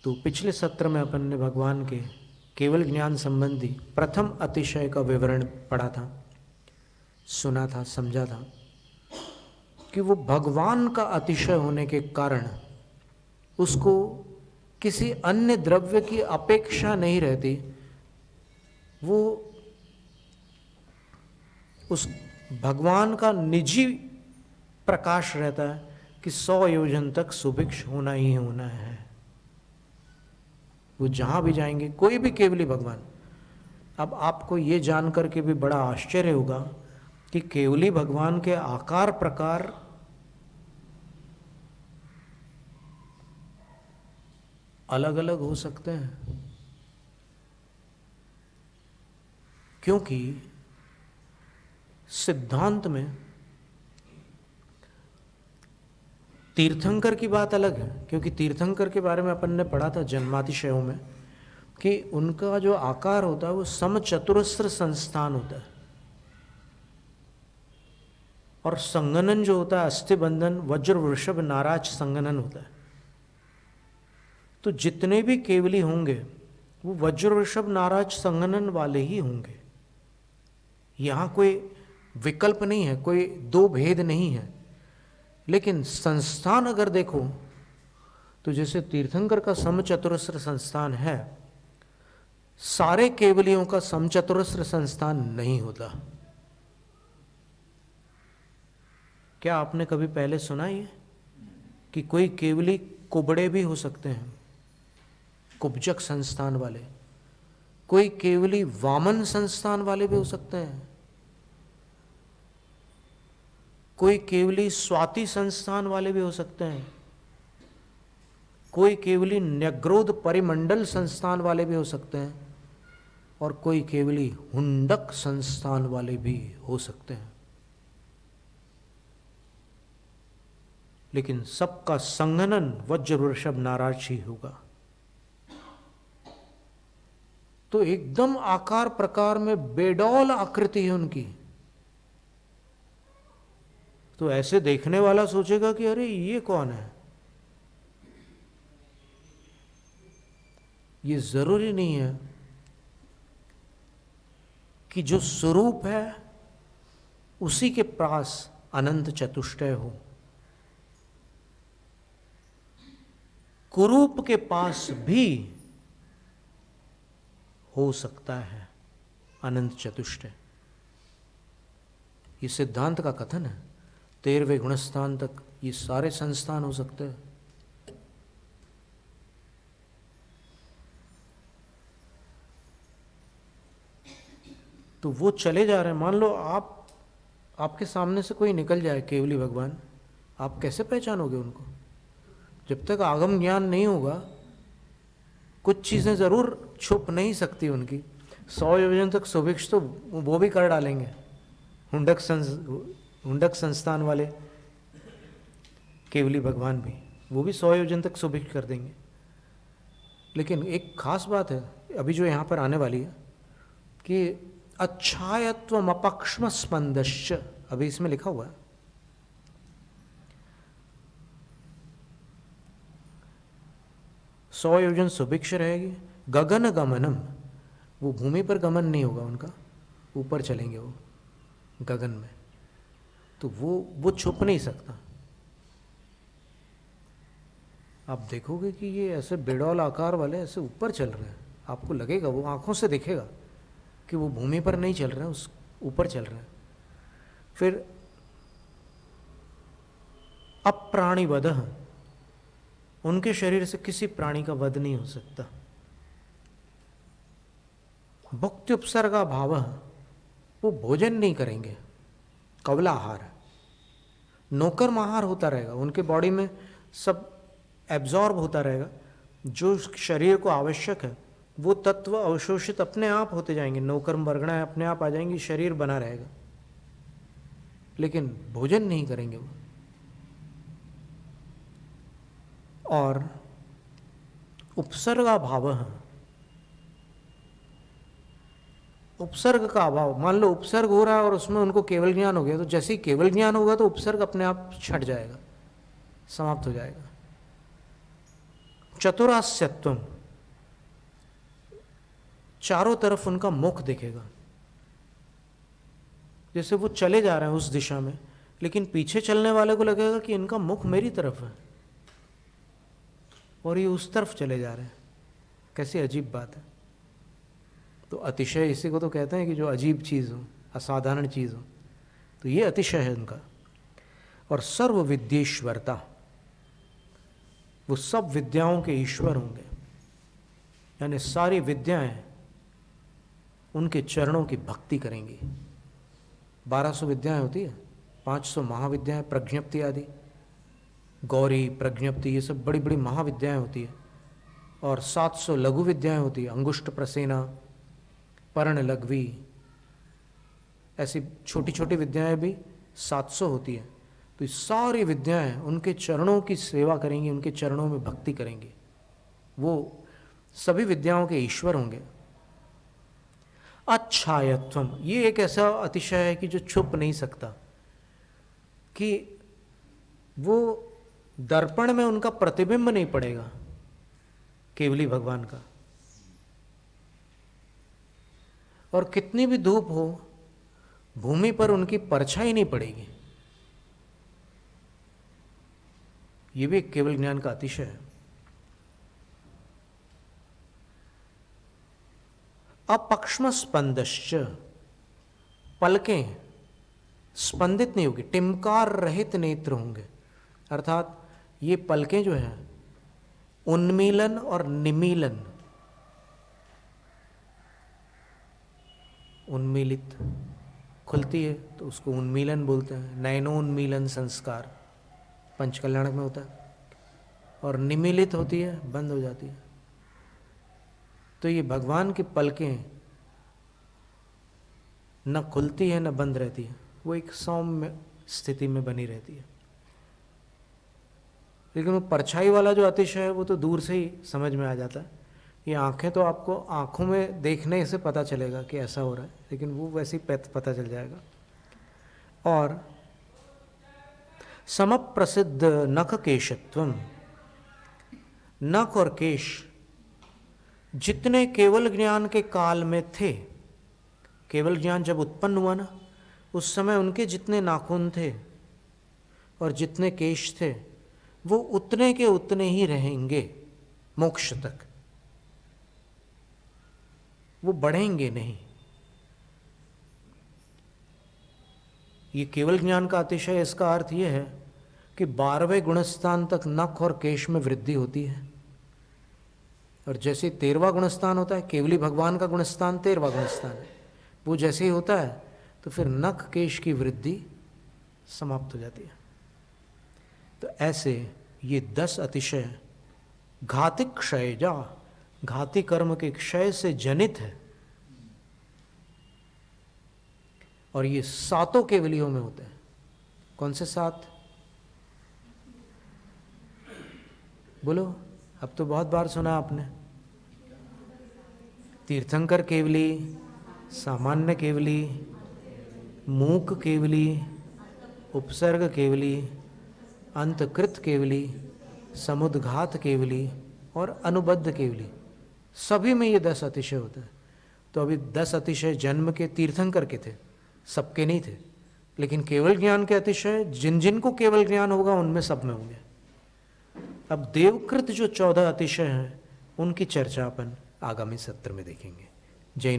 तो पिछले सत्र में अपन ने भगवान के केवल ज्ञान संबंधी प्रथम अतिशय का विवरण पढ़ा था, सुना था, समझा था कि वो भगवान का अतिशय होने के कारण उसको किसी अन्य द्रव्य की अपेक्षा नहीं रहती। वो उस भगवान का निजी प्रकाश रहता है कि 100 योजन तक सुभिक्ष होना ही होना है। वो जहां भी जाएंगे, कोई भी केवली भगवान। अब आपको ये जानकर के भी बड़ा आश्चर्य होगा कि केवली भगवान के आकार प्रकार अलग अलग हो सकते हैं, क्योंकि सिद्धांत में तीर्थंकर की बात अलग है। क्योंकि तीर्थंकर के बारे में अपन ने पढ़ा था जन्मातिशयों में कि उनका जो आकार होता है वो समचतुरस्र संस्थान होता है, और संगनन जो होता है अस्थिबंधन वज्र वृषभ नाराज संगनन होता है। तो जितने भी केवली होंगे वो वज्र वृषभ नाराज संगनन वाले ही होंगे। यहां कोई विकल्प नहीं है, कोई दो भेद नहीं है। लेकिन संस्थान अगर देखो तो जैसे तीर्थंकर का समचतुरस्र संस्थान है, सारे केवलियों का समचतुरस्र संस्थान नहीं होता। क्या आपने कभी पहले सुना ये कि कोई केवली कुबड़े भी हो सकते हैं, कुब्जक संस्थान वाले? कोई केवली वामन संस्थान वाले भी हो सकते हैं, कोई केवली स्वाति संस्थान वाले भी हो सकते हैं, कोई केवली न्यग्रोध परिमंडल संस्थान वाले भी हो सकते हैं, और कोई केवली हुंडक संस्थान वाले भी हो सकते हैं। लेकिन सबका संगनन वज्र वृषभ नाराज ही होगा। तो एकदम आकार प्रकार में बेडौल आकृति है उनकी। तो ऐसे देखने वाला सोचेगा कि अरे ये कौन है? ये जरूरी नहीं है कि जो स्वरूप है उसी के पास अनंत चतुष्टय हो। कुरूप के पास भी हो सकता है अनंत चतुष्टय। ये सिद्धांत का कथन है। 13वें गुणस्थान तक ये सारे संस्थान हो सकते हैं। तो वो चले जा रहे हैं। मान लो आपके सामने से कोई निकल जाए केवली भगवान, आप कैसे पहचानोगे उनको? जब तक आगम ज्ञान नहीं होगा कुछ चीजें जरूर छुप नहीं सकती उनकी। 100 योजन तक सुभिक्ष तो वो भी कर डालेंगे, हुंडक संस्थान वाले केवली भगवान भी, वो भी 100 योजन तक सुभिक्ष कर देंगे। लेकिन एक खास बात है अभी जो यहाँ पर आने वाली है कि अच्छायत्वम अपक्ष्म स्पंदश्च, अभी इसमें लिखा हुआ है। सौ योजन सुभिक्ष रहेगी। गगन गमनम, वो भूमि पर गमन नहीं होगा उनका, ऊपर चलेंगे वो गगन में। तो वो छुप नहीं सकता। आप देखोगे कि ये ऐसे बेडौल आकार वाले ऐसे ऊपर चल रहे हैं, आपको लगेगा, वो आंखों से दिखेगा कि वो भूमि पर नहीं चल रहे हैं, उस ऊपर चल रहे हैं। फिर अप्राणिवदः, उनके शरीर से किसी प्राणी का वध नहीं हो सकता। भुक्ति उपसर्गा भाव, वो भोजन नहीं करेंगे, कवलाहार, नौकर महार होता रहेगा, उनके बॉडी में सब एब्जॉर्ब होता रहेगा। जो शरीर को आवश्यक है वो तत्व अवशोषित अपने आप होते जाएंगे, नौकर मरगणाएं अपने आप आ जाएंगी, शरीर बना रहेगा, लेकिन भोजन नहीं करेंगे वो। और उपसर्गा भाव, उपसर्ग का अभाव, मान लो उपसर्ग हो रहा है और उसमें उनको केवल ज्ञान हो गया, तो जैसे ही केवल ज्ञान होगा तो उपसर्ग अपने आप छट जाएगा, समाप्त हो जाएगा। चतुरास्यत्वम, चारों तरफ उनका मुख दिखेगा, जैसे वो चले जा रहे हैं उस दिशा में, लेकिन पीछे चलने वाले को लगेगा कि इनका मुख मेरी तरफ है और ये उस तरफ चले जा रहे हैं। कैसी अजीब बात है। तो अतिशय इसी को तो कहते हैं कि जो अजीब चीज़ हो, असाधारण चीज़ हो, तो ये अतिशय है उनका। और सर्व विद्येश्वरता, वो सब विद्याओं के ईश्वर होंगे, यानी सारी विद्याएं उनके चरणों की भक्ति करेंगी। 1200 विद्याएं होती है, 500 महाविद्याएं, प्रज्ञप्ति आदि, गौरी, प्रज्ञप्ति, ये सब बड़ी बड़ी महाविद्याएं होती है। और 700 लघु विद्याएं होती है, अंगुष्ठ प्रसेना, पर्ण लघवी, ऐसी छोटी छोटी विद्याएं भी 700 होती है। तो ये सारी विद्याएं उनके चरणों की सेवा करेंगी, उनके चरणों में भक्ति करेंगी। वो सभी विद्याओं के ईश्वर होंगे। अच्छायत्वम, ये एक ऐसा अतिशय है कि जो छुप नहीं सकता, कि वो दर्पण में उनका प्रतिबिंब नहीं पड़ेगा, केवली भगवान का। और कितनी भी धूप हो, भूमि पर उनकी परछाई नहीं पड़ेगी। ये भी केवल ज्ञान का अतिशय है। अपक्ष्म स्पंदश्च, पलकें स्पंदित नहीं होगी, टिमकार रहित नेत्र होंगे। अर्थात ये पलकें जो हैं, उन्मीलन और निमीलन, उन्मीलित खुलती है तो उसको उन्मीलन बोलते हैं, नयनोन्मीलन संस्कार पंचकल्याणक में होता है। और निमीलित होती है, बंद हो जाती है। तो ये भगवान की पलकें न खुलती है न बंद रहती है, वो एक सौम्य स्थिति में बनी रहती है। लेकिन वो परछाई वाला जो अतिशय है वो तो दूर से ही समझ में आ जाता है। ये आंखें तो आपको आंखों में देखने से पता चलेगा कि ऐसा हो रहा है, लेकिन वो वैसे ही पता चल जाएगा। और समप्रसिद्ध नख केशत्वम, नख और केश जितने केवल ज्ञान के काल में थे, केवल ज्ञान जब उत्पन्न हुआ ना, उस समय उनके जितने नाखून थे और जितने केश थे, वो उतने के उतने ही रहेंगे मोक्ष तक, वो बढ़ेंगे नहीं। ये केवल ज्ञान का अतिशय, इसका अर्थ ये है कि 12वें गुणस्थान तक नख और केश में वृद्धि होती है। और जैसे 13वां गुणस्थान होता है, केवली भगवान का गुणस्थान 13वां गुणस्थान है, वो जैसे ही होता है तो फिर नख केश की वृद्धि समाप्त हो जाती है। तो ऐसे ये 10 अतिशय घातिक क्षयजा, घाती कर्म के क्षय से जनित है। और ये 7 केवलियों में होते हैं। कौन से 7? बोलो, अब तो बहुत बार सुना आपने। तीर्थंकर केवली, सामान्य केवली, मूक केवली, उपसर्ग केवली, अंतकृत केवली, समुद्घात केवली और अनुबद्ध केवली, सभी में ये 10 अतिशय होते हैं। तो अभी 10 अतिशय जन्म के तीर्थंकर के थे, सबके नहीं थे। लेकिन केवल ज्ञान के अतिशय जिन जिन को केवल ज्ञान होगा उनमें सब में होंगे। अब देवकृत जो 14 अतिशय हैं, उनकी चर्चा अपन आगामी सत्र में देखेंगे। जय